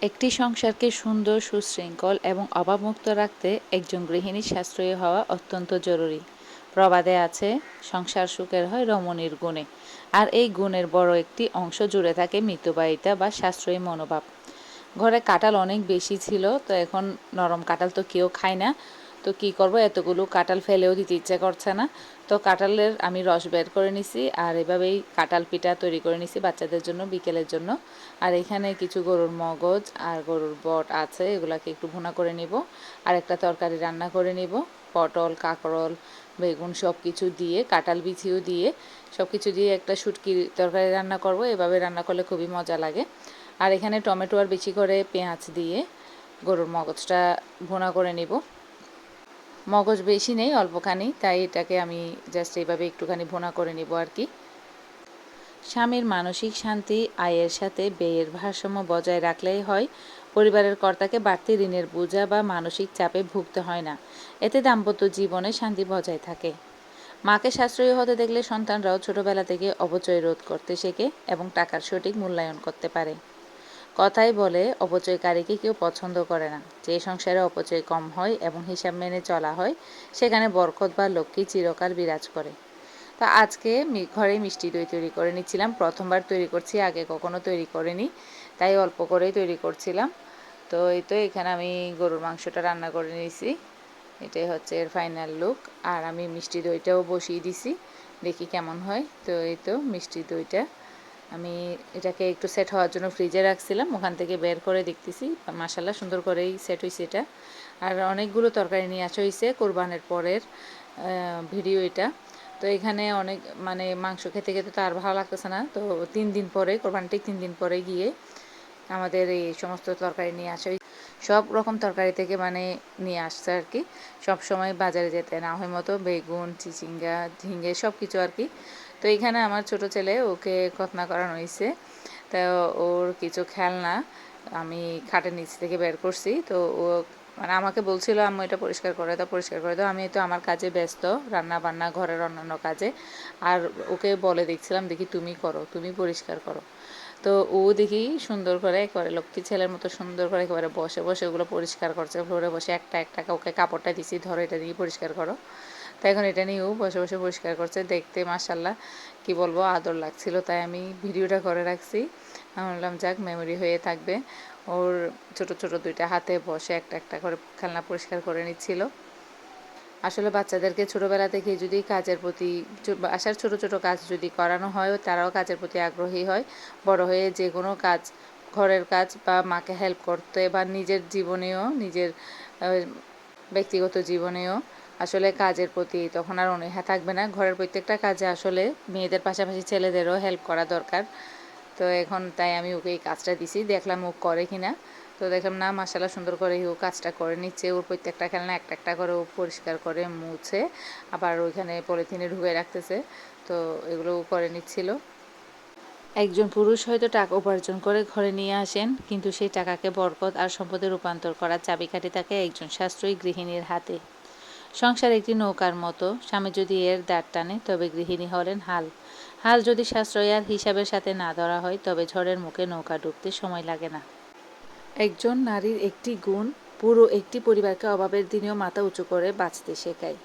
একটি সংসারকে সুন্দর, সুশৃঙ্খল এবং অভাবমুক্ত রাখতে একজন গৃহিণীর সাশ্রয়ী হওয়া অত্যন্ত জরুরি। প্রবাদে আছে, সংসার সুখের হয় রমণীর গুণে। আর এই গুণের বড় একটি অংশ জুড়ে থাকে মিতব্যয়িতা বা সাশ্রয়ী মনোভাব। ঘরে কাঁঠাল অনেক বেশি ছিল, তো এখন নরম কাঁঠাল তো কেউ খায় না। তো কি করব, এতগুলো কাঁঠাল ফেলেও দিতে ইচ্ছে করছে না। তো কাঁঠালের আমি রস বের করে নিছি, আর এভাবেই কাঁঠাল পিঠা তৈরি করে নিছি বাচ্চাদের জন্য বিকেলের জন্য। আর এখানে কিছু গরুর মগজ আর গরুর বট আছে, এগুলাকে একটু ভুনা করে নিব। আর একটা তরকারি রান্না করে নিব, পটল, কাঁকরোল, বেগুন সব কিছু দিয়ে, কাঁঠাল বিছিও দিয়ে, সব কিছু দিয়ে একটা শুটকির তরকারি রান্না করব। এভাবে রান্না করলে খুবই মজা লাগে। আর এখানে টমেটো আর বেশি করে পেঁয়াজ দিয়ে গরুর মগজটা ভুনা করে নিব। মগজ বেশি নেই, অল্পখানি, তাই এটাকে আমি জাস্ট এইভাবে একটুখানি ভুনা করে নিব আর কি। স্বামীর মানসিক শান্তি আয়ের সাথে ব্যয়ের ভারসাম্য বজায় রাখলেই হয়। পরিবারের কর্তাকে বাড়তি ঋণের বোঝা বা মানসিক চাপে ভুগতে হয় না। এতে দাম্পত্য জীবনে শান্তি বজায় থাকে। মাকে সাশ্রয়ী হতে দেখলে সন্তানরাও ছোটবেলা থেকে অপচয় রোধ করতে শেখে এবং টাকার সঠিক মূল্যায়ন করতে পারে। কথাই বলে, অপচয়কারীকে কেউ পছন্দ করে না। যে সংসারে অপচয় কম হয় এবং হিসাব মেনে চলা হয়, সেখানে বরকত বা লক্ষ্মী চিরকাল বিরাজ করে। তা আজকে ঘরে মিষ্টি দই তৈরি করে নিচ্ছিলাম, প্রথমবার তৈরি করছি, আগে কখনো তৈরি করিনি, তাই অল্প করেই তৈরি করছিলাম। তো এই তো এখানে আমি গরুর মাংসটা রান্না করে নিয়েছি, এটাই হচ্ছে এর ফাইনাল লুক। আর আমি মিষ্টি দইটাও বসিয়ে দিছি, দেখি কেমন হয়। তো এই তো মিষ্টি দইটা আমি এটাকে একটু সেট হওয়ার জন্য ফ্রিজে রাখছিলাম, ওখান থেকে বের করে দেখতেছি, মাশাল্লাহ সুন্দর করেই সেট হয়েছে এটা। আর অনেকগুলো তরকারি নিয়ে আসা হয়েছে কোরবানের পরের ভিডিও এটা। তো এখানে অনেক মানে মাংস খেতে খেতে তো আর ভালো লাগতেছে না, তো 3 দিন পরে, কোরবানি ঠিক 3 দিন পরে গিয়ে আমাদের এই সমস্ত তরকারি নিয়ে আসা হয়েছে। সব রকম তরকারি থেকে মানে নিয়ে আসছে আর কি। সব সময় বাজারে যেতে না হয় মতো বেগুন, চিচিঙ্গা, ঝিঙ্গে সব কিছু আর কি। তো এখানে আমার ছোট ছেলে, ওকে খতনা করানো হয়েছে, তো ওর কিছু খেলনা আমি খাটের নিচ থেকে বের করছি। তো ও মানে আমাকে বলছিল, আম্মু এটা পরিষ্কার করে দাও, পরিষ্কার করে দাও। আমি তো আমার কাজে ব্যস্ত, রান্না বান্না, ঘরের অন্যান্য কাজে। আর ওকে বলে দেখছিলাম, দেখি তুমি করো, তুমি পরিষ্কার করো। তো ও দেখি সুন্দর করে একেবারে লক্ষ্মী ছেলের মতো সুন্দর করে একেবারে বসে বসে ওগুলো পরিষ্কার করছে, ফ্লোরে বসে একটা একটা ওকে কাপড়টা দিছি, ধরো এটা দিয়ে পরিষ্কার করো। তো এখন এটা নিয়েও বসে বসে পরিষ্কার করছে, দেখতে মাশাল্লাহ কি বলবো আদর লাগছিল, তাই আমি ভিডিওটা করে রাখছি। আমি বললাম যাক, মেমোরি হয়ে থাকবে। ওর ছোট ছোট দুইটা হাতে বসে একটা একটা করে খেলনা পরিষ্কার করে নিচ্ছিল। আসলে বাচ্চাদেরকে ছোটোবেলা থেকে যদি কাজের প্রতি, বাসার ছোট ছোট কাজ যদি করানো হয়, তারাও কাজের প্রতি আগ্রহী হয়। বড় হয়ে যে কোনো কাজ, ঘরের কাজ বা মাকে হেল্প করতে, বা নিজের জীবনেও, নিজের ব্যক্তিগত জীবনেও আসলে কাজের প্রতি তখন আর অনীহা থাকবে না। ঘরের প্রত্যেকটা কাজে আসলে মেয়েদের পাশাপাশি ছেলেদেরও হেল্প করা দরকার। তো এখন তাই আমি ওকে এই কাজটা দিছি, দেখলাম ও করে কিনা। তো দেখলাম না, মাশাল্লাহ সুন্দর করে ও কাজটা করে নিচ্ছে। ওর প্রত্যেকটা খেলনা একটা একটা করে ও পরিষ্কার করে মুছে আবার ওইখানে পলিথিনে ঢুকে রাখতেছে। তো এগুলো ও করে নিচ্ছিল। একজন পুরুষ হয়তো টাকা উপার্জন করে ঘরে নিয়ে আসেন, কিন্তু সেই টাকাকে বরকত আর সম্পদে রূপান্তর করার চাবিকাঠি থাকে একজন সাশ্রয়ী গৃহিণীর হাতে। সংসার একটি নৌকার মতো, স্বামী যদি এর দাঁড় টানে তবে গৃহিণী হলেন হাল। হাল যদি সাশ্রয় আর হিসাবের সাথে না ধরা হয়, তবে ঝড়ের মুখে নৌকা ডুবতে সময় লাগে না। একজন নারীর একটি গুণ পুরো একটি পরিবারকে অভাবের দিনেও মাথা উঁচু করে বাঁচতে শেখায়।